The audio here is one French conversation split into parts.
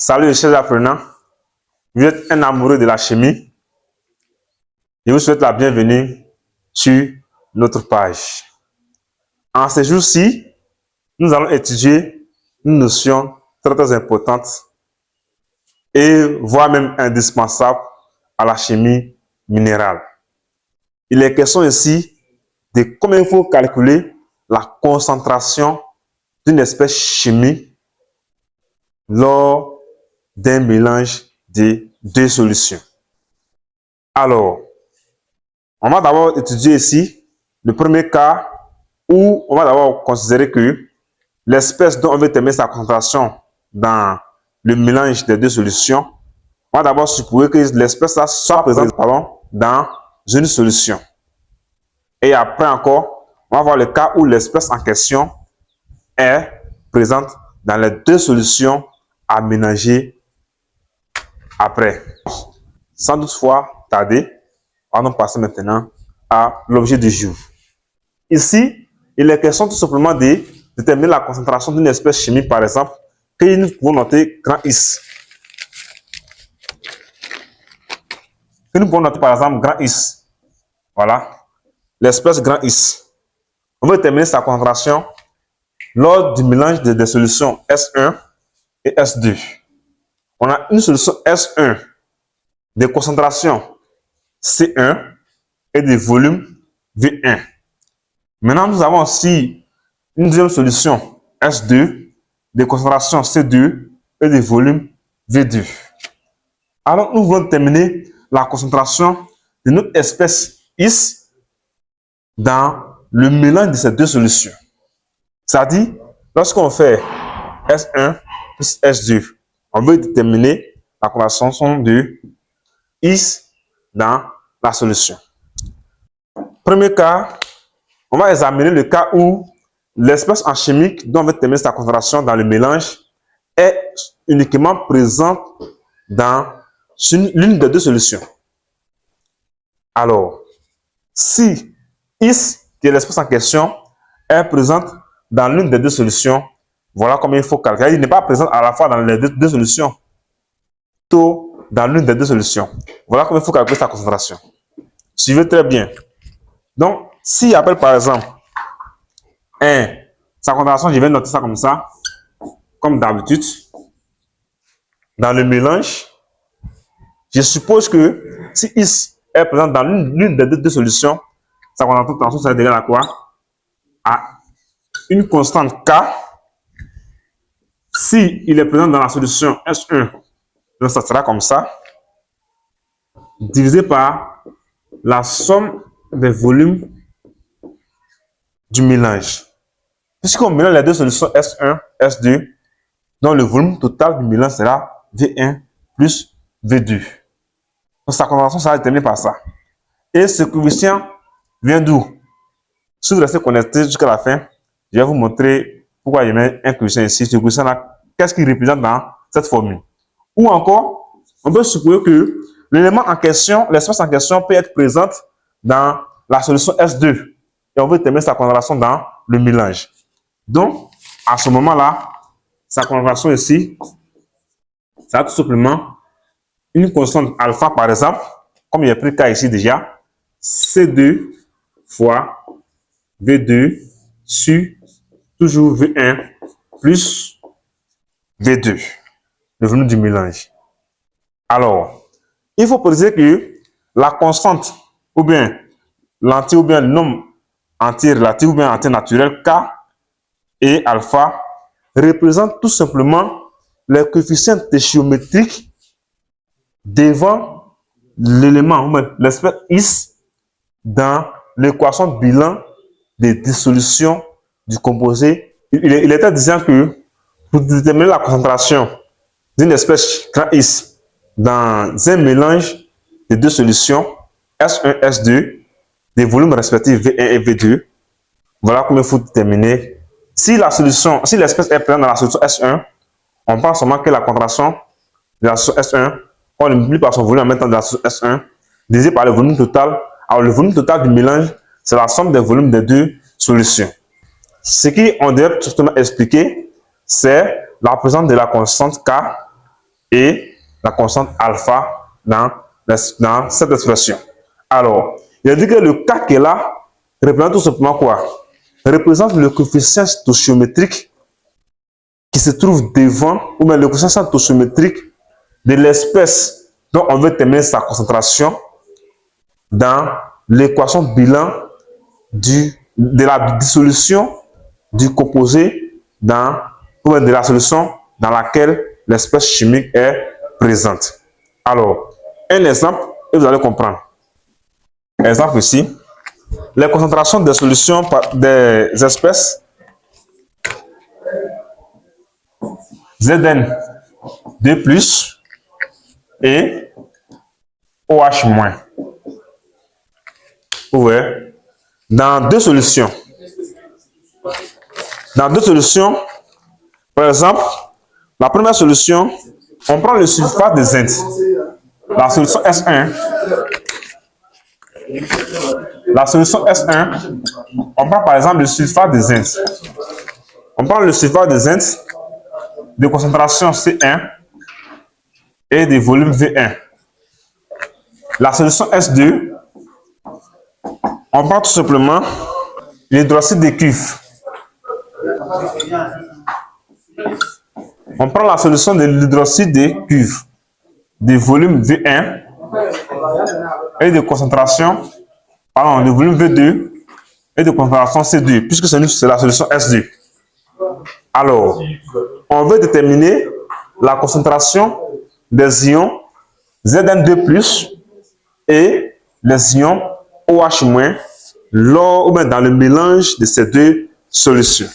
Salut les chers apprenants, vous êtes un amoureux de la chimie. Je vous souhaite la bienvenue sur notre page. En ce jour-ci, nous allons étudier une notion très importante et voire même indispensable à la chimie minérale. Il est question ici de comment il faut calculer la concentration d'une espèce chimique lors d'un mélange de deux solutions. Alors, on va d'abord étudier ici le premier cas où on va d'abord considérer que l'espèce dont on veut déterminer sa concentration dans le mélange des deux solutions, on va d'abord supposer que l'espèce soit présente dans une solution. Et après encore, on va voir le cas où l'espèce en question est présente dans les deux solutions à mélanger après. Sans toutefois tarder, on va passer maintenant à l'objet du jour. Ici, il est question tout simplement de déterminer la concentration d'une espèce chimique, par exemple, que nous pouvons noter grand Is. Que nous pouvons noter par exemple grand Is. Voilà, l'espèce grand Is. On veut déterminer sa concentration lors du mélange des solutions S1 et S2. On a une solution S1 de concentration C1 et de volume V1. Maintenant, nous avons aussi une deuxième solution S2 de concentration C2 et de volume V2. Alors, nous voulons déterminer la concentration de notre espèce Is dans le mélange de ces deux solutions. C'est-à-dire, lorsqu'on fait S1 plus S2, on veut déterminer la concentration de Is dans la solution. Premier cas, on va examiner le cas où l'espèce en chimique dont on veut déterminer sa concentration dans le mélange est uniquement présente dans l'une des deux solutions. Alors, si Is, qui est l'espèce en question, est présente dans l'une des deux solutions, voilà comment il faut calculer. Il n'est pas présent à la fois dans les deux solutions, tout dans l'une des deux solutions. Voilà comment il faut calculer sa concentration. Suivez très bien. Donc, s'il appelle par exemple sa concentration, je vais noter ça comme ça, comme d'habitude. Dans le mélange, je suppose que si Is est présent dans l'une des deux solutions, sa concentration sera égale à quoi? À une constante K. Si il est présent dans la solution S1, donc ça sera comme ça, divisé par la somme des volumes du mélange. Puisqu'on mélange les deux solutions S1, S2, donc le volume total du mélange sera V1 plus V2. Donc sa concentration sera déterminée par ça. Et ce coefficient vient d'où? Si vous restez connecté jusqu'à la fin, je vais vous montrer pourquoi je mets un coefficient ici. Ce coefficient-là, qu'est-ce qu'il représente dans cette formule? Ou encore, on peut supposer que l'élément en question, l'espèce en question peut être présente dans la solution S2. Et on veut déterminer sa concentration dans le mélange. Donc, à ce moment-là, sa concentration ici, ça tout simplement une constante alpha, par exemple, comme il y a pris le cas ici déjà, C2 fois V2 sur toujours V1 plus V2, le volume du mélange. Alors, il faut préciser que la constante, ou bien l'entier, ou bien le nombre entier relatif, ou bien entier naturel, K et alpha, représentent tout simplement les coefficients géométriques devant l'élément, l'espèce Is, dans l'équation de bilan des dissolutions du composé. Il était disant que pour déterminer la concentration d'une espèce grand Is dans un mélange de deux solutions, S1, S2, des volumes respectifs V1 et V2, voilà comment il faut déterminer. Si l'espèce est présente dans la solution S1, on pense seulement que la concentration de la solution S1, on le multiplie par son volume en même temps de la solution S1, divisé par le volume total. Alors, le volume total du mélange, c'est la somme des volumes des deux solutions. Ce qu'on devrait justement expliquer, c'est la présence de la constante K et la constante alpha dans cette expression. Alors, il a dit que le K qui est là représente tout simplement quoi? Représente le coefficient stoichiométrique qui se trouve devant, ou bien le coefficient stoichiométrique de l'espèce dont on veut déterminer sa concentration dans l'équation bilan de la dissolution du composé ou bien de la solution dans laquelle l'espèce chimique est présente. Alors, un exemple, et vous allez comprendre. Exemple ici, les concentrations des solutions des espèces Zn2+ et OH-. Ouais. Dans deux solutions, par exemple, la première solution, on prend le sulfate de zinc, la solution S1. La solution S1, on prend par exemple le sulfate de zinc. On prend le sulfate de zinc de concentration C1 et de volume V1. La solution S2, on prend tout simplement l'hydroxyde de cuivre. On prend la solution de l'hydroxyde de cuivre de volume V1 et de concentration, de volume V2 et de concentration C2, puisque c'est la solution S2. Alors, on veut déterminer la concentration des ions Zn2+ et les ions OH- lors ou bien dans le mélange de ces deux solutions.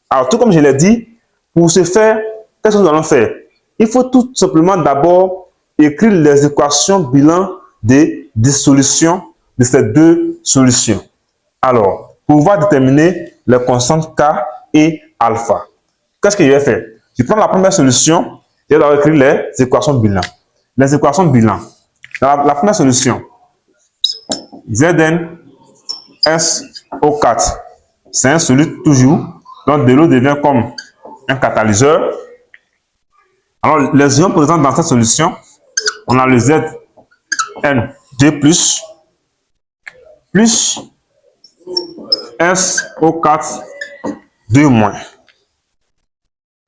Alors, tout comme je l'ai dit, pour ce faire, qu'est-ce que nous allons faire? Il faut tout simplement d'abord écrire les équations bilan de dissolution de ces deux solutions. Alors, pour pouvoir déterminer les constantes K et alpha. Qu'est-ce que je vais faire? Je prends la première solution et je vais écrire les équations bilan. Les équations bilan. Dans la première solution, ZnSO4, c'est un solide toujours, donc de l'eau devient comme un catalyseur. Alors, les ions présents dans cette solution, on a le Zn2+ plus SO4 2-.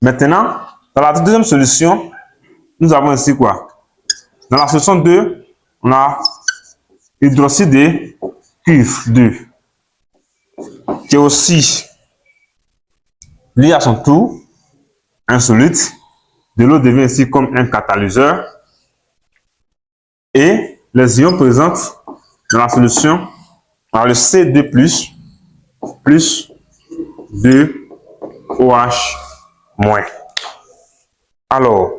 Maintenant, dans la deuxième solution, nous avons ici quoi? Dans la solution 2, on a hydroxyde de cuivre 2, qui est aussi lié à son tour un solide. De l'eau devient ici comme un catalyseur. Et les ions présents dans la solution, on a le C2+ plus 2OH-. Alors,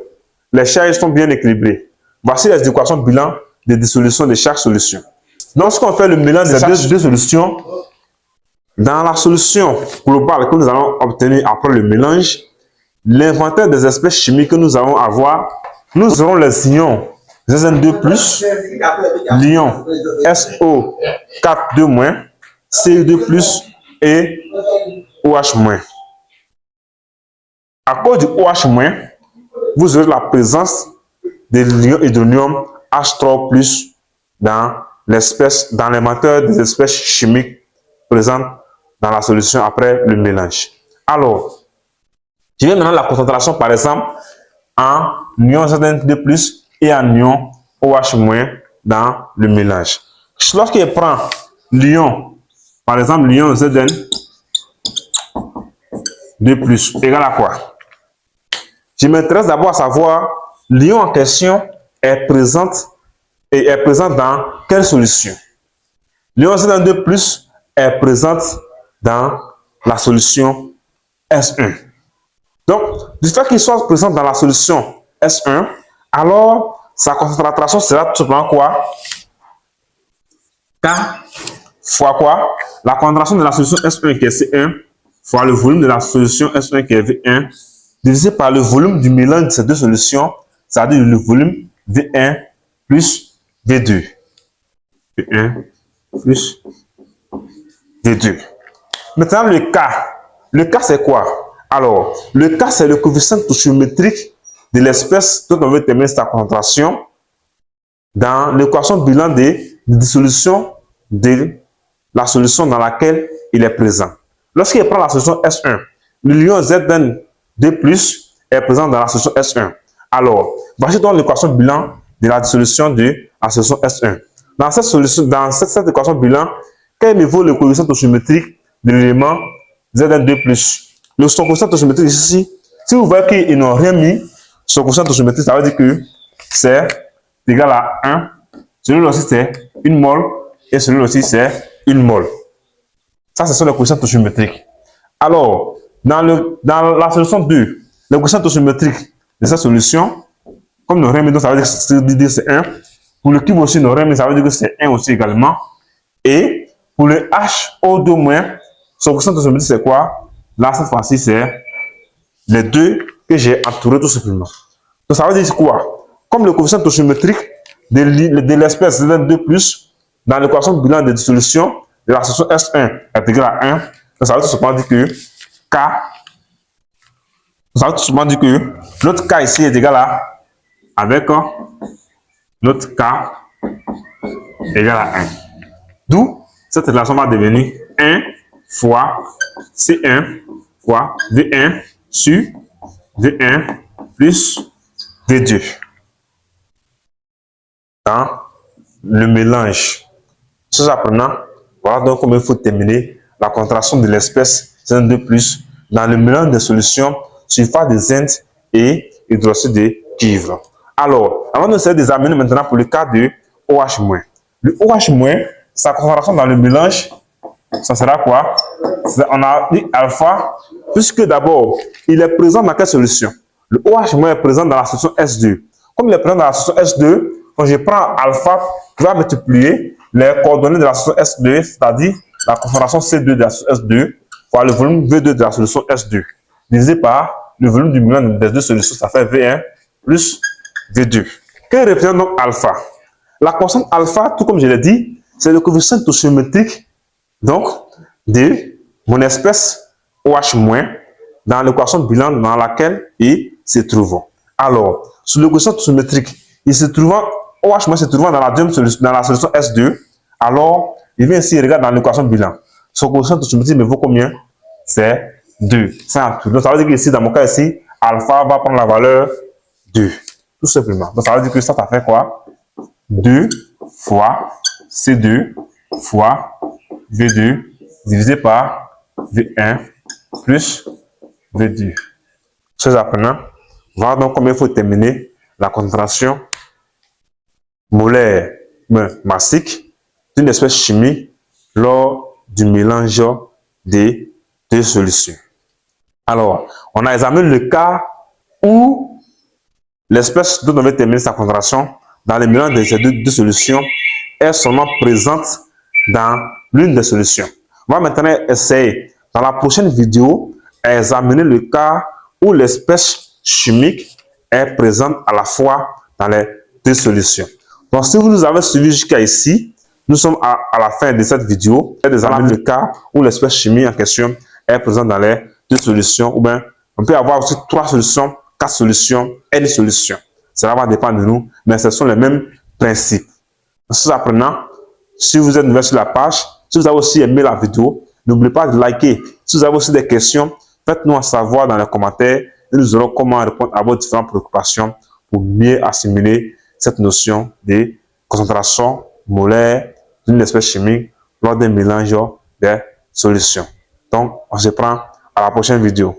les charges sont bien équilibrées. Voici les équations bilan de dissolution de chaque solution. Lorsqu'on fait le mélange de ces deux solutions, dans la solution globale que nous allons obtenir après le mélange, l'inventaire des espèces chimiques que nous allons avoir, nous aurons les ions Zn2+, l'ion SO4 2-, Cu2+, et OH-. À cause du OH-, vous aurez la présence de l'ion hydronium H3+ dans l'inventaire des espèces chimiques présentes dans la solution après le mélange. Alors, je vais maintenant la concentration, par exemple, en ion Zn2+ et en ion OH- dans le mélange. Lorsque je prends l'ion, par exemple, l'ion Zn2+ égale à quoi? Je m'intéresse d'abord à savoir l'ion en question est présent dans quelle solution? L'ion Zn2+ est présente dans la solution S1. Donc, du fait qu'il soit présent dans la solution S1, alors sa concentration sera tout simplement quoi? K fois quoi? La concentration de la solution S1 qui est C1 fois le volume de la solution S1 qui est V1 divisé par le volume du mélange de ces deux solutions, c'est-à-dire le volume V1 plus V2. V1 plus V2. Maintenant, le K. Le K, c'est quoi? Alors, le K, c'est le coefficient stoichiométrique de l'espèce dont on veut déterminer sa concentration dans l'équation bilan de dissolution de la solution dans laquelle il est présent. Lorsqu'il prend la solution S1, le l'ion Zn2+ est présent dans la solution S1. Alors, voici donc l'équation bilan de la dissolution de la solution S1. Dans cette équation bilan, quel niveau le coefficient stoichiométrique de l'élément Zn2+? Son coefficient stoichiométrique ici, si vous voyez qu'ils n'ont rien mis, son coefficient stoichiométrique, ça veut dire que c'est égal à 1. Celui-là aussi, c'est 1 mol. Et celui-là aussi, c'est 1 mol. Ça, ce sont les coefficients stoichiométriques. Alors, dans la solution 2, le coefficient stoichiométrique de cette solution, comme nous rien mis, donc ça veut dire que c'est 1. Pour le cube aussi, nous rien mis, ça veut dire que c'est 1 aussi également. Et pour le HO2-, son coefficient stoichiométrique, c'est quoi? Là, cette fois-ci, c'est les deux que j'ai entourés tout simplement. Donc, ça veut dire quoi? Comme le coefficient stoichiométrique de l'espèce Zn2+, dans l'équation bilan de dissolution de la solution S1 est égal à 1, donc ça veut tout simplement dire que K, ça veut tout simplement dire que notre K ici est égal à, avec notre K égal à 1. D'où cette relation va devenir 1 fois C1 fois V1 sur V1 plus V2 dans le mélange. Ce apprenant, voilà donc comment il faut terminer la concentration de l'espèce Zn2+ dans le mélange de solutions sulfate de zinc et hydroxyde de cuivre. Alors, avant de se examiner maintenant pour le cas de OH-. Le OH-, sa concentration dans le mélange, ça sera quoi? On a dit alpha, puisque d'abord, il est présent dans quelle solution? Le OH- est présent dans la solution S2. Comme il est présent dans la solution S2, quand je prends alpha, je vais multiplier les coordonnées de la solution S2, c'est-à-dire la concentration C2 de la solution S2, fois le volume V2 de la solution S2, divisé par le volume du mélange des deux solutions, ça fait V1 plus V2. Que représente donc alpha? La constante alpha, tout comme je l'ai dit, c'est le coefficient stoichiométrique donc de mon espèce OH- dans l'équation bilan dans laquelle il se trouve. Alors, sur le coefficient stoichiométrique, il se trouve OH- se trouvant dans la deuxième solution, dans la solution S2, alors il vient ici, il regarde dans l'équation bilan. Son coefficient stoichiométrique me vaut combien? C'est 2. Donc ça veut dire que ici, dans mon cas ici, alpha va prendre la valeur 2. Tout simplement. Donc ça veut dire que ça fait quoi? 2 fois C2 fois V2 divisé par V1 plus V2. Chers apprenants, voilà donc comment il faut terminer la concentration molaire massique d'une espèce chimique lors du mélange des deux solutions. Alors, on a examiné le cas où l'espèce dont on veut terminer sa concentration dans le mélange de ces deux solutions est seulement présente dans l'une des solutions. On va maintenant essayer, dans la prochaine vidéo, à examiner le cas où l'espèce chimique est présente à la fois dans les deux solutions. Donc, si vous nous avez suivi jusqu'à ici, nous sommes à la fin de cette vidéo et d'examiner le cas où l'espèce chimique en question est présente dans les deux solutions, ou bien on peut avoir aussi 3 solutions, 4 solutions, N solutions. Cela va dépendre de nous, mais ce sont les mêmes principes. Chers apprenants, si vous êtes nouveau sur la page, si vous avez aussi aimé la vidéo, n'oubliez pas de liker. Si vous avez aussi des questions, faites-nous savoir dans les commentaires et nous aurons comment répondre à vos différentes préoccupations pour mieux assimiler cette notion de concentration molaire d'une espèce chimique lors d'un mélange des solutions. Donc, on se prend à la prochaine vidéo.